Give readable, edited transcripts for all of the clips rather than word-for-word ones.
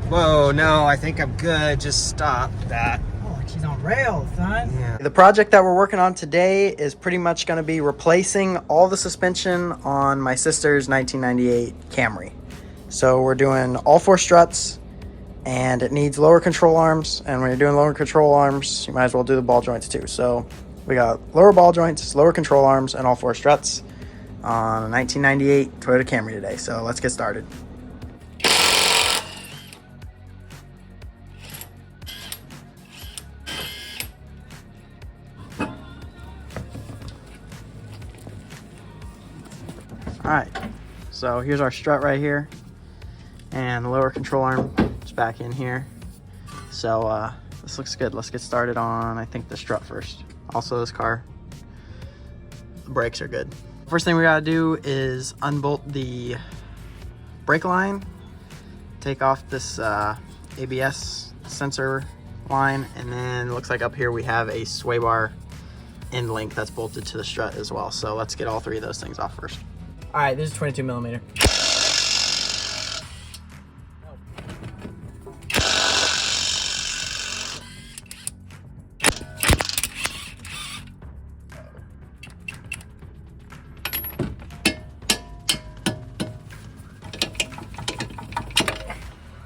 Whoa, no, I think I'm good. Just stop that. Oh, like she's on rails, son. Yeah. The project that we're working on today is pretty much going to be replacing all the suspension on my sister's 1998 Camry. So we're doing all 4 struts, and it needs lower control arms. And when you're doing lower control arms, you might as well do the ball joints too. So we got lower ball joints, lower control arms, and all 4 struts on a 1998 Toyota Camry today. So let's get started. All right, so here's our strut right here, and the lower control arm is back in here. So this looks good. Let's get started on, I think, the strut first. Also, this car, the brakes are good. First thing we gotta do is unbolt the brake line, take off this ABS sensor line, and then it looks like up here we have a sway bar end link that's bolted to the strut as well. So let's get all 3 of those things off first. All right, this is 22 millimeter.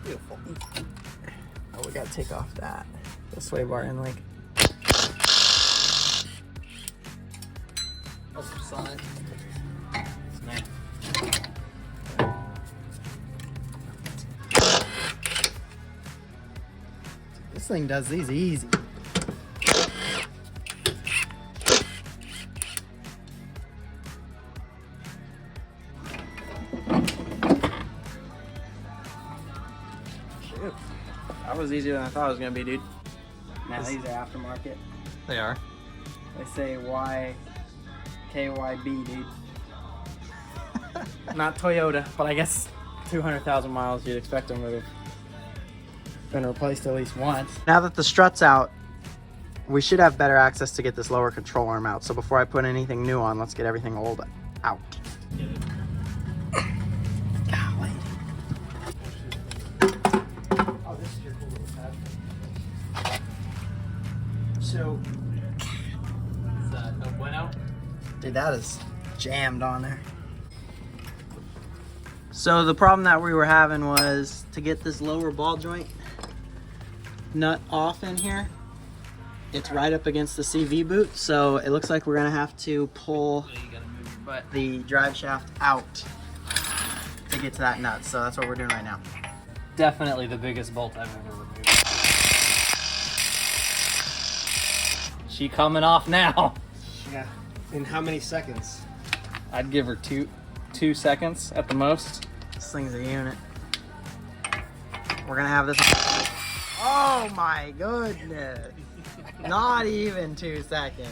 Beautiful. Oh, we gotta take off that, the sway bar end link. Also saw it. This thing does these easy. Shoot. That was easier than I thought it was gonna be, dude. Now these are aftermarket. They are. They say KYB, dude. Not Toyota, but I guess 200,000 miles, you'd expect them to have been replaced at least once. Now that the strut's out, we should have better access to get this lower control arm out. So before I put anything new on, let's get everything old out. Golly. Oh, this is your cool little pad. So, Is that no bueno? dude, that is jammed on there. So the problem that we were having was to get this lower ball joint nut off in here. It's right up against the CV boot, so it looks like we're gonna have to pull So you gotta move your butt. the drive shaft out to get to that nut. So that's what we're doing right now. Definitely the biggest bolt I've ever removed. She coming off now. Yeah. In how many seconds? I'd give her two seconds at the most. This thing's a unit. We're gonna have this. Oh my goodness. Not even 2 seconds.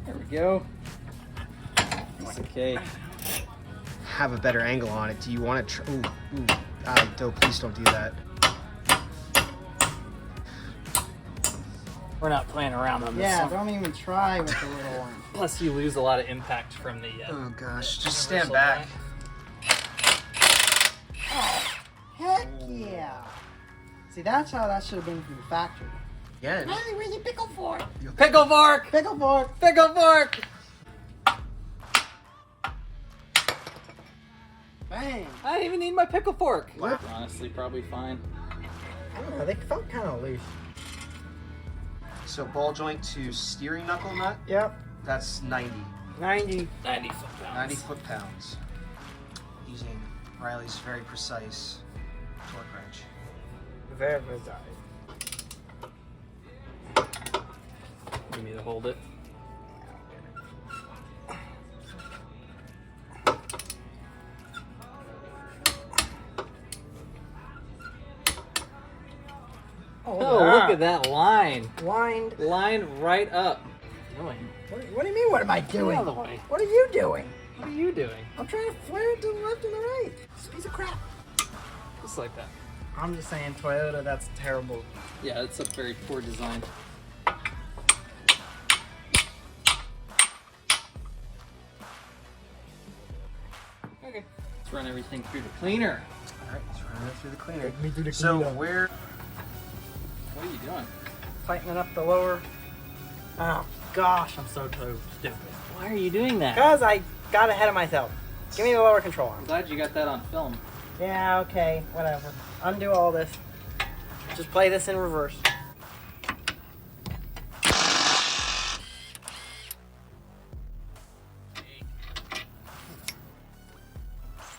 There we go. It's okay. Have a better angle on it. Do you want to? Ooh, no, please don't do that. We're not playing around on this Yeah, one. don't even try with the little one. Plus you lose a lot of impact from the Oh gosh, just stand universal back. drive. Heck yeah. See, that's how that should have been from the factory. Yeah. Where's the pickle fork? Pickle fork! Pickle fork! Pickle fork! Bang! I didn't even need my pickle fork. Wow. Honestly, probably fine. I don't know, they felt kind of loose. So ball joint to steering knuckle nut, Yep. that's 90. 90. 90 foot-pounds. 90 foot-pounds. Using Riley's very precise torque wrench. Very precise. You need to hold it. Oh, look at that line. Wind. Line right up. Doing. What do you mean, what am I doing? The other way. What are you doing? What are you doing? I'm trying to flare it to the left and the right. This piece of crap. Just like that. I'm just saying, Toyota, that's terrible. Yeah, it's a very poor design. Okay. Let's run everything through the cleaner. All right, let's run it through the cleaner. Take me through the So cleaner. where? What are you doing? Tightening up the lower. Oh gosh, I'm so stupid. Why are you doing that? Because I got ahead of myself. Give me the lower control arm. I'm glad you got that on film. Yeah, okay, whatever. Undo all this. Just play this in reverse.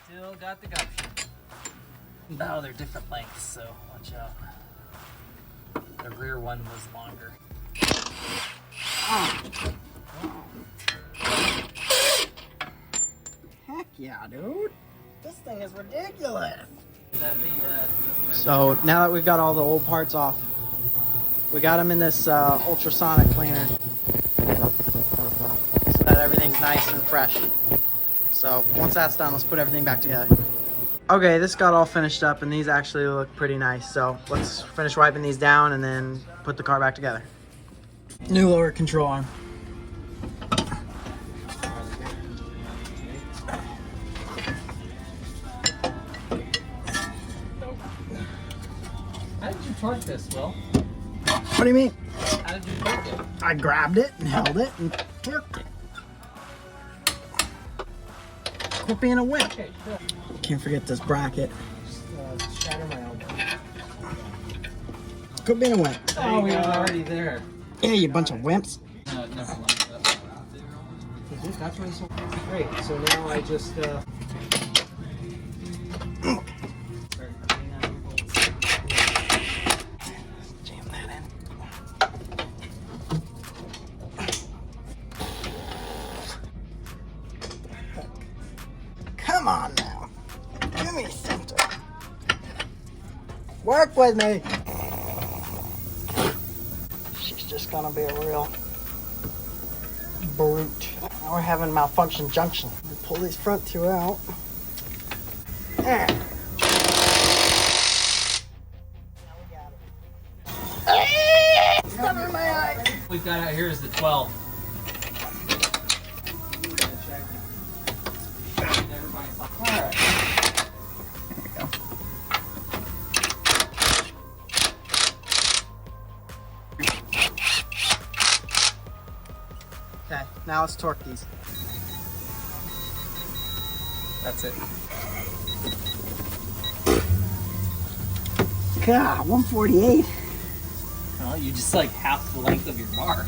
Still got the gumption. No, they're different lengths, so watch out. The rear one was longer. Heck yeah, dude. This thing is ridiculous. So So now that we've got all the old parts off, we got them in this ultrasonic cleaner so that everything's nice and fresh. So once that's done, let's put everything back together. Okay, this got all finished up and these actually look pretty nice. So let's finish wiping these down and then put the car back together. New lower control arm. How did you torque this, Will? What do you mean? How did you torque it? I grabbed it and held it and torqued it. Quit being a wimp. Okay, sure. Can't forget this bracket. Shatter my elbow. Quit being a wimp. Oh, we were already there. Yeah, you bunch of wimps. No, it never lined up. That's what he's great. So now I just Jam that in. Come on now. Give me something. Work with me. She's just gonna be a real brute. Now we're having malfunction junction. Pull these front two out. There. Now we got it. Cover my eye. We've got out here is the 12. Alright. There we go. Okay, now let's torque these. That's it. God, 148. Well, you just like half the length of your bar.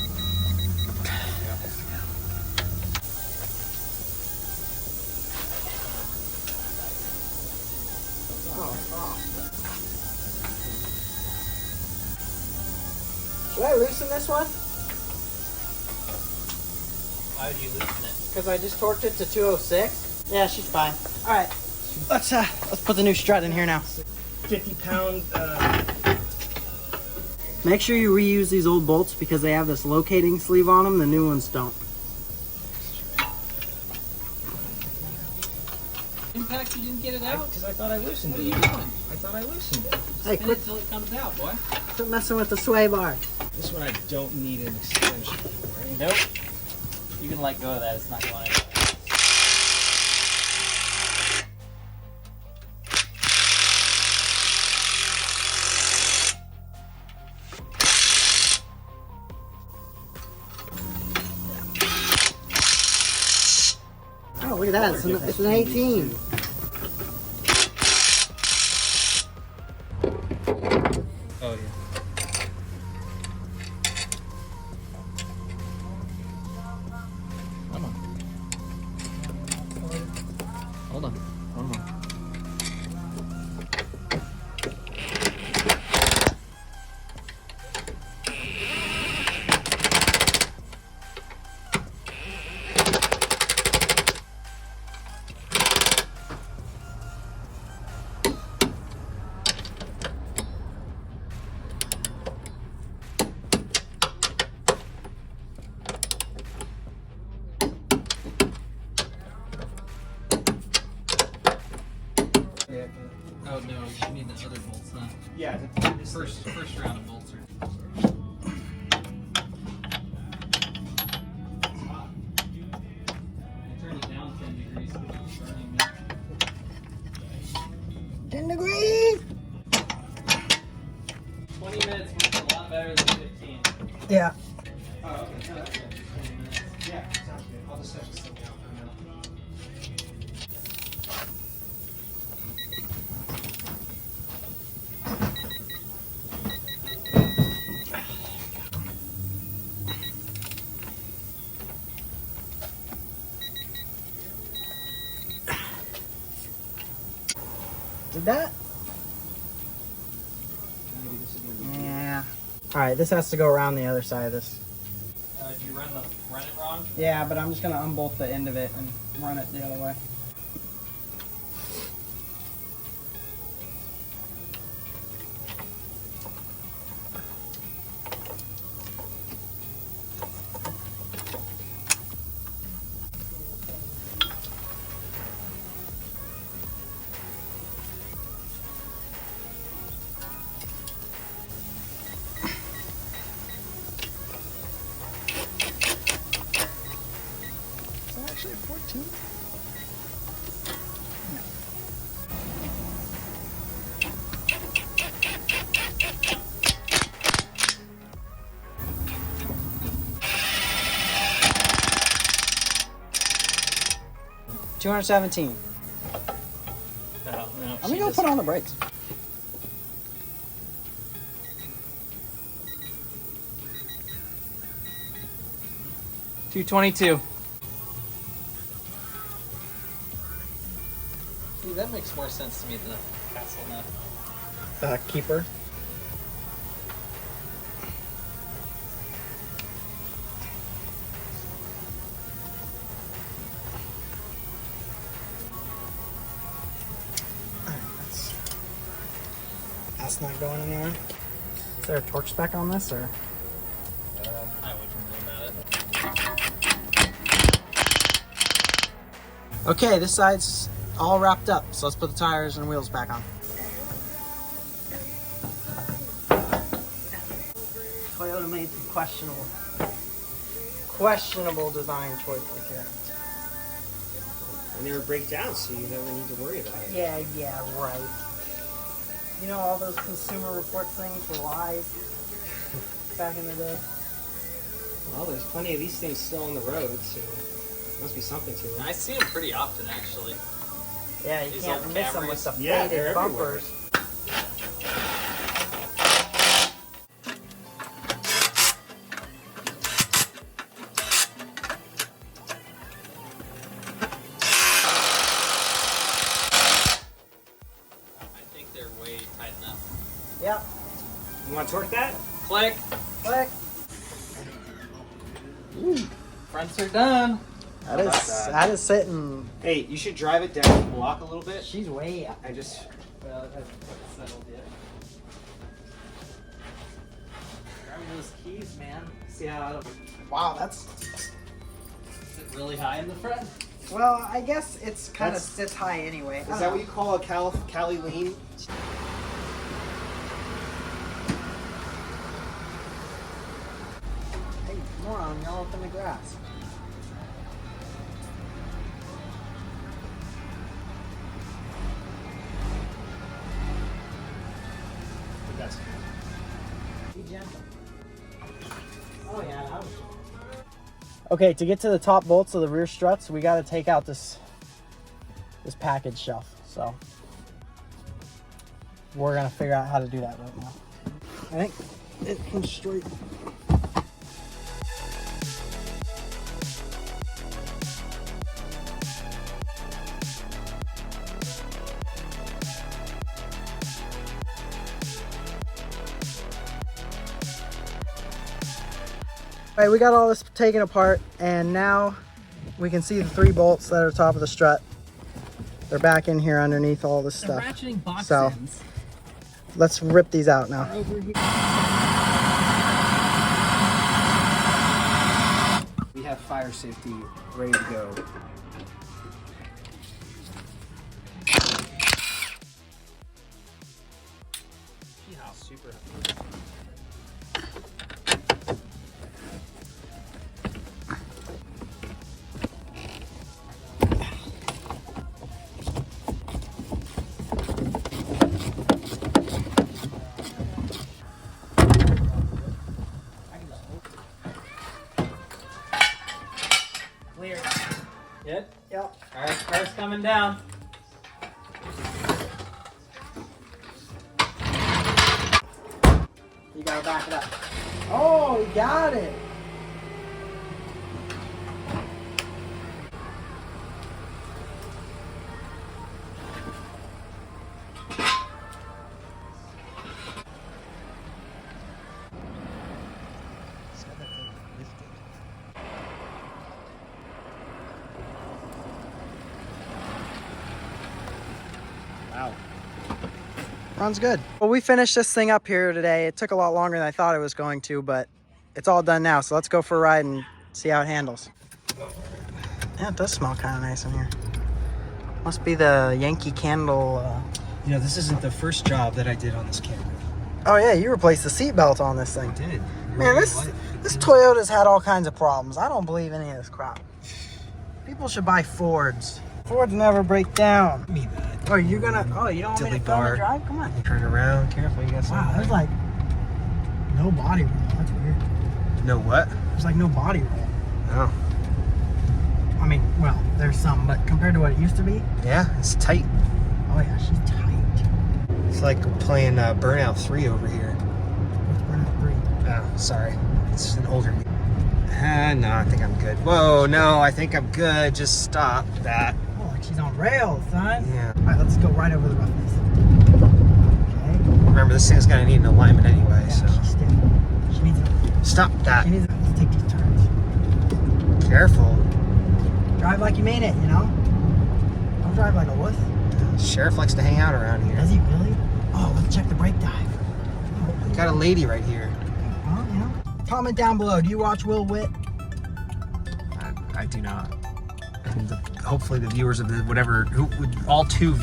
Should I loosen this one? Why would you loosen it? Because I just torqued it to 206. Yeah, she's fine. All right, let's put the new strut in here now. 50-pound. Make sure you reuse these old bolts because they have this locating sleeve on them. The new ones don't. Impact, you didn't get it out? Because I thought I loosened What are it. you doing? I thought I loosened it. Hey, Spin quit, it till it comes out, boy. quit messing with the sway bar. This one I don't need an extension for, right? Nope. You can let go of that. It's not going anywhere. Oh, look at that. It's an 18. Oh, yeah. Come on. Hold on. One more. Yeah. Oh, no. You need the other bolts, huh? Yeah. First round of bolts are... Turn it down 10 degrees because it's burning now. 10 degrees. 20 minutes works a lot better than 15. Yeah. Oh, okay. No, that's good. 20 minutes. Yeah, sounds good. I'll just set this thing down for now. Did that? Maybe this is gonna be Yeah. All right, this has to go around the other side of this. Did you run it wrong? Yeah, but I'm just gonna unbolt the end of it and run it the other way. Is that actually a 14? No. 217. No. I'm gonna go put on the brakes. $222. See, that makes more sense to me than a hassle nut. Keeper. That's not going anywhere. Is there a torque spec on this, or? I wouldn't worry about it. Okay, this side's all wrapped up, so let's put the tires and wheels back on. Toyota made some questionable design choices here. And they never break down, so you never need to worry about it. Yeah, right. You know, all those Consumer Reports things were lies back in the day. Well, there's plenty of these things still on the road, so must be something to it. I see them pretty often, actually. Yeah, you These can't old miss them with the Yeah, they're faded everywhere. bumpers. I think they're way tight enough. Yep. You want to torque that? Click. Click. Fronts are done. That is sitting. Hey, you should drive it down the block a little bit. She's way up. I just... Well, it hasn't quite settled yet. Grab those keys, man. See how Wow, that's. is it really high in the front? Well, I guess it's kind of That's- sits high anyway. Is that what you call a Cali lean? Hey, moron, you're all up in the grass. That's Be gentle. Oh yeah, that was. Okay, to get to the top bolts of the rear struts, we got to take out this package shelf. So we're gonna figure out how to do that right now. I think it comes straight. All right, we got all this taken apart, and now we can see the 3 bolts that are top of the strut. They're back in here underneath all this The stuff. ratcheting box So ends let's rip these out now. are over here. We have fire safety ready to go. See how super. good? Yep. All right, car's coming down. You gotta back it up. Oh, you got it. Wow. Runs good. Well, we finished this thing up here today. It took a lot longer than I thought it was going to, but it's all done now. So let's go for a ride and see how it handles. Yeah, it does smell kind of nice in here. Must be the Yankee Candle. You know, this isn't the first job that I did on this Camry. Oh yeah, you replaced the seatbelt on this thing. I did. Man, this Toyota's had all kinds of problems. I don't believe any of this crap. People should buy Fords. Fords never break down. Me that. Oh, you're gonna. Oh, you don't want me to Dilly film bar. and drive? Come on. Turn around, careful. You got Wow, something. there's like no body roll. That's weird. No what? There's like no body roll. Oh. I mean, well, there's some, but compared to what it used to be, Yeah, it's tight. oh yeah, she's tight. It's like playing Burnout 3 over here. What's Burnout 3? Oh, sorry. It's an older game. No, I think I'm good. Whoa, no, I think I'm good. Just stop that. Oh, like she's on rails, son. Yeah. All right, let's go right over the roughness. Okay. Remember, this thing's gonna need an alignment anyway, Yeah, so. she's stiff. She needs it. Stop that. She needs it. Let's take these turns. Careful. Drive like you mean it, you know? Don't drive like a wuss. Sheriff likes to hang out around here. Does he really? Oh, let's check the brake dive. Got a lady right here. Well, you know. Comment down below. Do you watch Will Witt? I do not. And hopefully the viewers of the whatever, all two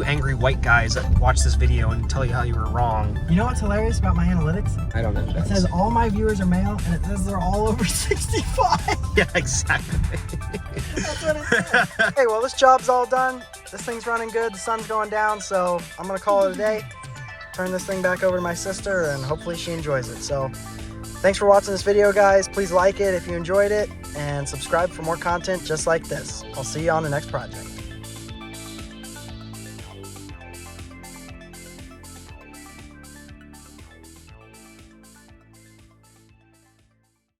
angry white guys that watch this video and tell you how you were wrong. You know what's hilarious about my analytiks? I don't know. It says all my viewers are male, and it says they're all over 65. Yeah, exactly. That's what it says. Hey, well, this job's all done. This thing's running good. The sun's going down, so I'm gonna call it a day. Turn this thing back over to my sister, and hopefully she enjoys it. So, thanks for watching this video, guys. Please like it if you enjoyed it, and subscribe for more content just like this. I'll see you on the next project.